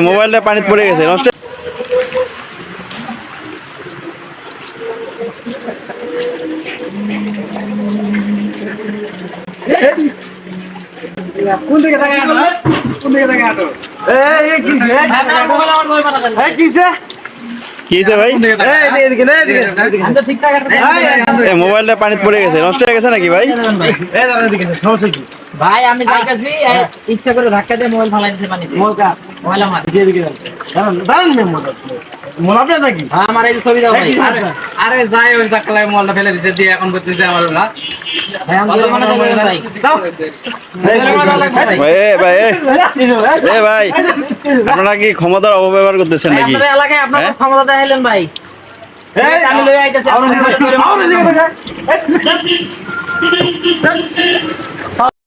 মোবাইলটা পানিতে পড়ে গেছে নষ্ট। কোন দিকে থাকে আটো? কোন দিকে থাকে আটো? এই কিসে? কিছে ভাই? এদিকে না এদিকে। আমরা ঠিকঠাক আছে। মোবাইলটা পানিতে পড়ে গেছে নষ্ট হয়ে গেছে নাকি ভাই? এই দাঁড়া এদিকে সমস্যা কি? ভাই আমি যাইতাছি ইচ্ছা করে ধাক্কা দিয়ে মোবাইল ফালাই দিতে পানি। মোবাইল আমার। এদিকে দাঁড়ান মেম্বার। মোবাইল আপনার নাকি? আমার এই ছবি দাও ভাই। আরে যাই ওই ধাক্কা মোবাইলটা ফেলে দিতে দিয়ে এখন করতেছে আমার না ভাই আমি জরিমানা দেব ভাই। দাও। ভাই ভাই আপনারা কি ক্ষমতার অপব্যবহার করতেছেন নাকি? আপনাদের এলাকায় আপনারা ক্ষমতা দেখাইলেন ভাই। এই আমি লই আইতাছি। আবার এদিকে থাকে।